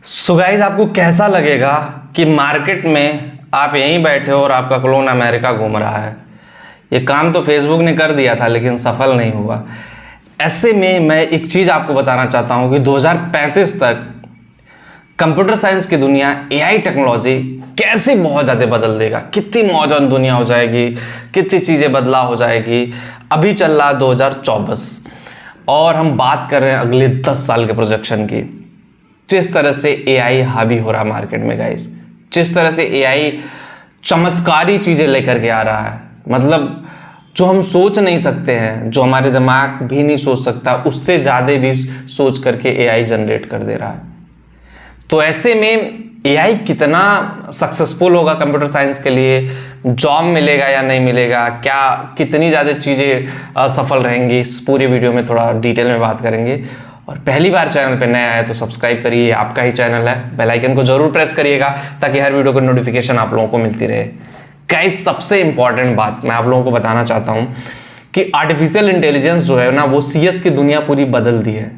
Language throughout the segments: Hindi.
सो गाइस, आपको कैसा लगेगा कि मार्केट में आप यहीं बैठे हो और आपका क्लोन अमेरिका घूम रहा है। ये काम तो फेसबुक ने कर दिया था लेकिन सफल नहीं हुआ। ऐसे में मैं एक चीज़ आपको बताना चाहता हूँ कि 2035 तक कंप्यूटर साइंस की दुनिया, एआई टेक्नोलॉजी कैसे बहुत ज़्यादा बदल देगा। कितनी मॉडर्न दुनिया हो जाएगी, कितनी चीज़ें बदलाव हो जाएगी। अभी चल रहा 2024 और हम बात कर रहे हैं अगले 10 साल के प्रोजेक्शन की। जिस तरह से एआई हावी हो रहा मार्केट में गाइस, जिस तरह से एआई चमत्कारी चीज़ें लेकर के आ रहा है, मतलब जो हम सोच नहीं सकते हैं, जो हमारे दिमाग भी नहीं सोच सकता, उससे ज़्यादा भी सोच करके एआई जनरेट कर दे रहा है। तो ऐसे में एआई कितना सक्सेसफुल होगा कंप्यूटर साइंस के लिए, जॉब मिलेगा या नहीं मिलेगा, क्या कितनी ज़्यादा चीज़ें सफल रहेंगी, इस पूरी वीडियो में थोड़ा डिटेल में बात करेंगे। और पहली बार चैनल पे नया है तो सब्सक्राइब करिए, आपका ही चैनल है। बेल आइकन को जरूर प्रेस करिएगा ताकि हर वीडियो की नोटिफिकेशन आप लोगों को मिलती रहे। गाइस, सबसे इंपॉर्टेंट बात मैं आप लोगों को बताना चाहता हूँ कि आर्टिफिशियल इंटेलिजेंस जो है ना, वो सीएस की दुनिया पूरी बदल दी है।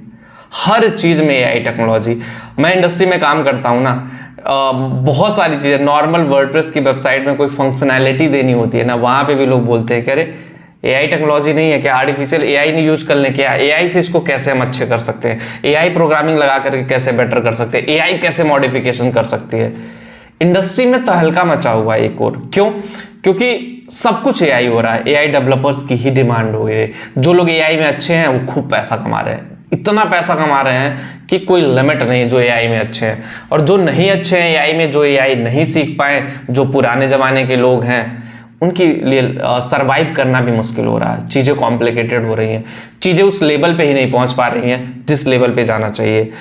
हर चीज़ में एआई टेक्नोलॉजी। मैं इंडस्ट्री में काम करता हूँ ना, बहुत सारी चीज़ें, नॉर्मल वर्डप्रेस की वेबसाइट में कोई फंक्शनैलिटी देनी होती है ना, वहाँ पे भी लोग बोलते हैं कि अरे एआई टेक्नोलॉजी नहीं है क्या, आर्टिफिशियल एआई नहीं यूज कर लें क्या, एआई से इसको कैसे हम अच्छे कर सकते हैं, एआई प्रोग्रामिंग लगा करके कैसे बेटर कर सकते हैं, एआई कैसे मॉडिफिकेशन कर सकती है। इंडस्ट्री में तहलका मचा हुआ है एक और। क्यों? क्योंकि सब कुछ एआई हो रहा है, एआई डेवलपर्स की ही डिमांड हो गई है। जो लोग एआई में अच्छे हैं वो खूब पैसा कमा रहे हैं, इतना पैसा कमा रहे हैं कि कोई लिमिट नहीं, जो एआई में अच्छे हैं। और जो नहीं अच्छे हैं एआई में, जो एआई नहीं सीख पाए, जो पुराने ज़माने के लोग हैं, उनके लिए सरवाइव करना भी मुश्किल हो रहा है। चीज़ें कॉम्प्लिकेटेड हो रही हैं, चीज़ें उस लेवल पे ही नहीं पहुंच पा रही हैं जिस लेवल पे जाना चाहिए।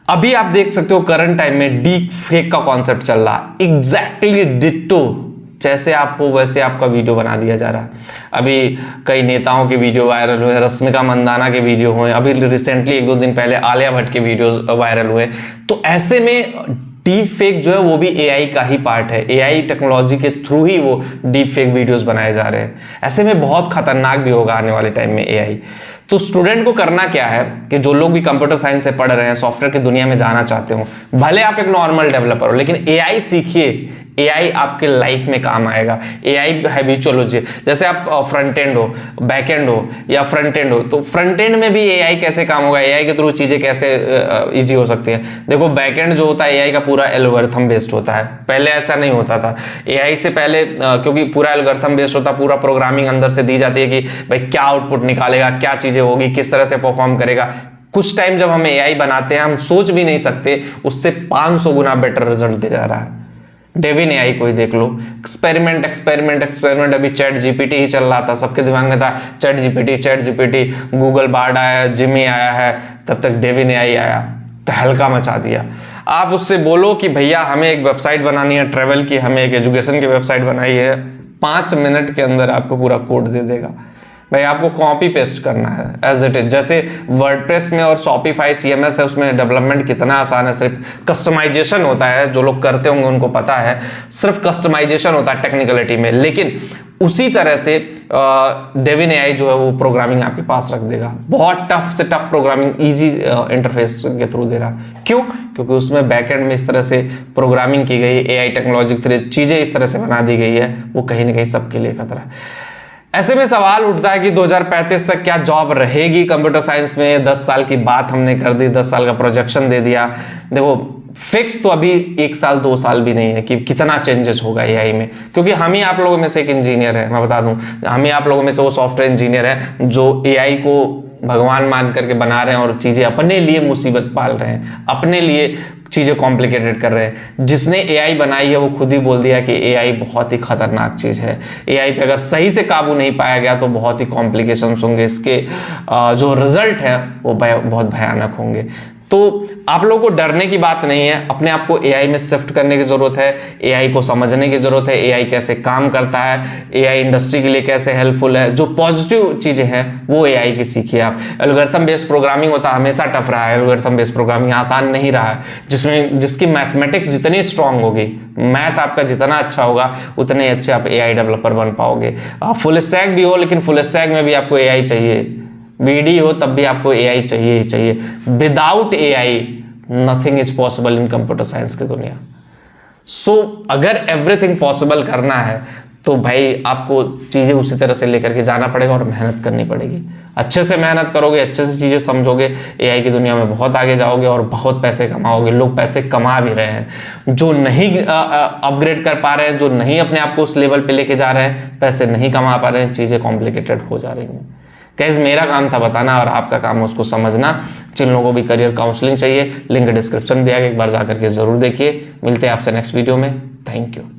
अभी आप देख सकते हो करंट टाइम में डीप फेक का कॉन्सेप्ट चल रहा है। एग्जैक्टली डिट्टो जैसे आप हो वैसे आपका वीडियो बना दिया जा रहा है। अभी कई नेताओं के वीडियो वायरल हुए, रश्मिका मंदाना के वीडियो हुए, अभी रिसेंटली 1-2 दिन पहले आलिया भट्ट के वीडियो वायरल हुए। तो ऐसे में डीप फेक जो है वो भी एआई का ही पार्ट है। एआई टेक्नोलॉजी के थ्रू ही वो डीप फेक वीडियोस बनाए जा रहे हैं। ऐसे में बहुत खतरनाक भी होगा आने वाले टाइम में एआई। तो स्टूडेंट को करना क्या है कि जो लोग भी कंप्यूटर साइंस से पढ़ रहे हैं, सॉफ्टवेयर की दुनिया में जाना चाहते हो, भले आप एक नॉर्मल डेवलपर हो लेकिन एआई सीखिए। एआई आपके लाइफ में काम आएगा। एआई हैबिचुअल हो, जैसे आप फ्रंट एंड हो, बैक एंड हो या फ्रंट एंड हो, तो फ्रंट एंड में भी एआई कैसे काम होगा, एआई के थ्रू चीजें कैसे इजी हो सकती हैं। देखो, बैक एंड जो होता है एआई का पूरा एल्गोरिथम बेस्ड होता है। पहले ऐसा नहीं होता था। एआई से पहले क्योंकि पूरा एल्गोरिथम बेस्ड होता, पूरा प्रोग्रामिंग अंदर से दी जाती है कि भाई क्या आउटपुट निकालेगा, क्या चीजें होगी, किस तरह से परफॉर्म करेगा। कुछ टाइम जब हम एआई बनाते हैं, हम सोच भी नहीं सकते, उससे 500 गुना बेटर रिजल्ट दे जा रहा है। डेविन एआई को ही देख लो, एक्सपेरिमेंट। अभी चैट जीपीटी ही चल रहा था, सबके दिमाग में था चैट जीपीटी, गूगल बार्ड आया, जिमी आया है, तब तक डेविन एआई आया, तहलका मचा दिया। आप उससे बोलो कि भैया हमें एक वेबसाइट बनानी है ट्रैवल की, हमें एक एजुकेशन की वेबसाइट बनाई है, 5 मिनट के अंदर आपको पूरा कोड दे देगा। भाई आपको कॉपी पेस्ट करना है एज इट इज। जैसे वर्डप्रेस में और शॉपिफाई सीएमएस है, उसमें डेवलपमेंट कितना आसान है, सिर्फ कस्टमाइजेशन होता है। जो लोग करते होंगे उनको पता है, सिर्फ कस्टमाइजेशन होता है टेक्निकलिटी में। लेकिन उसी तरह से डेविन एआई जो है वो प्रोग्रामिंग आपके पास रख देगा। बहुत टफ से टफ प्रोग्रामिंग इजी इंटरफेस के थ्रू दे रहा। क्यों? क्योंकि उसमें बैकएंड में इस तरह से प्रोग्रामिंग की गई, एआई टेक्नोलॉजी की चीजें इस तरह से बना दी गई है, वो कहीं ना कहीं सबके लिए खतरा है। ऐसे में सवाल उठता है कि 2035 तक क्या जॉब रहेगी कंप्यूटर साइंस में। 10 साल की बात हमने कर दी, 10 साल का प्रोजेक्शन दे दिया। देखो, फिक्स तो अभी 1 साल 2 साल भी नहीं है कि कितना चेंजेस होगा एआई में, क्योंकि हम ही आप लोगों में से एक इंजीनियर है। मैं बता दूं, हम ही आप लोगों में से वो सॉफ्टवेयर इंजीनियर है जो एआई को भगवान मान करके बना रहे हैं और चीजें अपने लिए मुसीबत पाल रहे हैं, अपने लिए चीजें कॉम्प्लिकेटेड कर रहे हैं। जिसने एआई बनाई है वो खुद ही बोल दिया कि एआई बहुत ही खतरनाक चीज है। एआई पे अगर सही से काबू नहीं पाया गया तो बहुत ही कॉम्प्लिकेशंस होंगे, इसके जो रिजल्ट है वो बहुत भयानक होंगे। तो आप लोगों को डरने की बात नहीं है, अपने आप को एआई में शिफ्ट करने की जरूरत है, एआई को समझने की जरूरत है, एआई कैसे काम करता है, एआई इंडस्ट्री के लिए कैसे हेल्पफुल है। जो पॉजिटिव चीजें हैं वो एआई की सीखिए आप। एल्गोरिथम बेस्ड प्रोग्रामिंग होता हमेशा टफ रहा है, एल्गोरिथम बेस्ड प्रोग्रामिंग आसान नहीं रहा है। जिसकी मैथमेटिक्स जितनी स्ट्रांग होगी, मैथ आपका जितना अच्छा होगा, उतने अच्छे आप एआई डेवलपर बन पाओगे। आप फुल स्टैक भी हो, लेकिन फुल स्टैक में भी आपको एआई चाहिए। बीडी हो तब भी आपको एआई चाहिए ही चाहिए। Without AI nothing is possible in computer science की दुनिया। सो अगर एवरीथिंग पॉसिबल करना है तो भाई आपको चीज़ें उसी तरह से लेकर के जाना पड़ेगा और मेहनत करनी पड़ेगी। अच्छे से मेहनत करोगे, अच्छे से चीज़ें समझोगे, एआई की दुनिया में बहुत आगे जाओगे और बहुत पैसे कमाओगे। लोग पैसे कमा भी रहे हैं, जो नहीं अपग्रेड कर पा रहे हैं, जो नहीं अपने आप को उस लेवल पे लेके जा रहे हैं, पैसे नहीं कमा पा रहे हैं, चीज़ें कॉम्प्लिकेटेड हो जा रही हैं। गाइस मेरा काम था बताना और आपका काम है उसको समझना। जिन लोगों को भी करियर काउंसलिंग चाहिए, लिंक डिस्क्रिप्शन दिया गया, एक बार जाकर के जरूर देखिए। मिलते हैं आपसे नेक्स्ट वीडियो में। Thank you.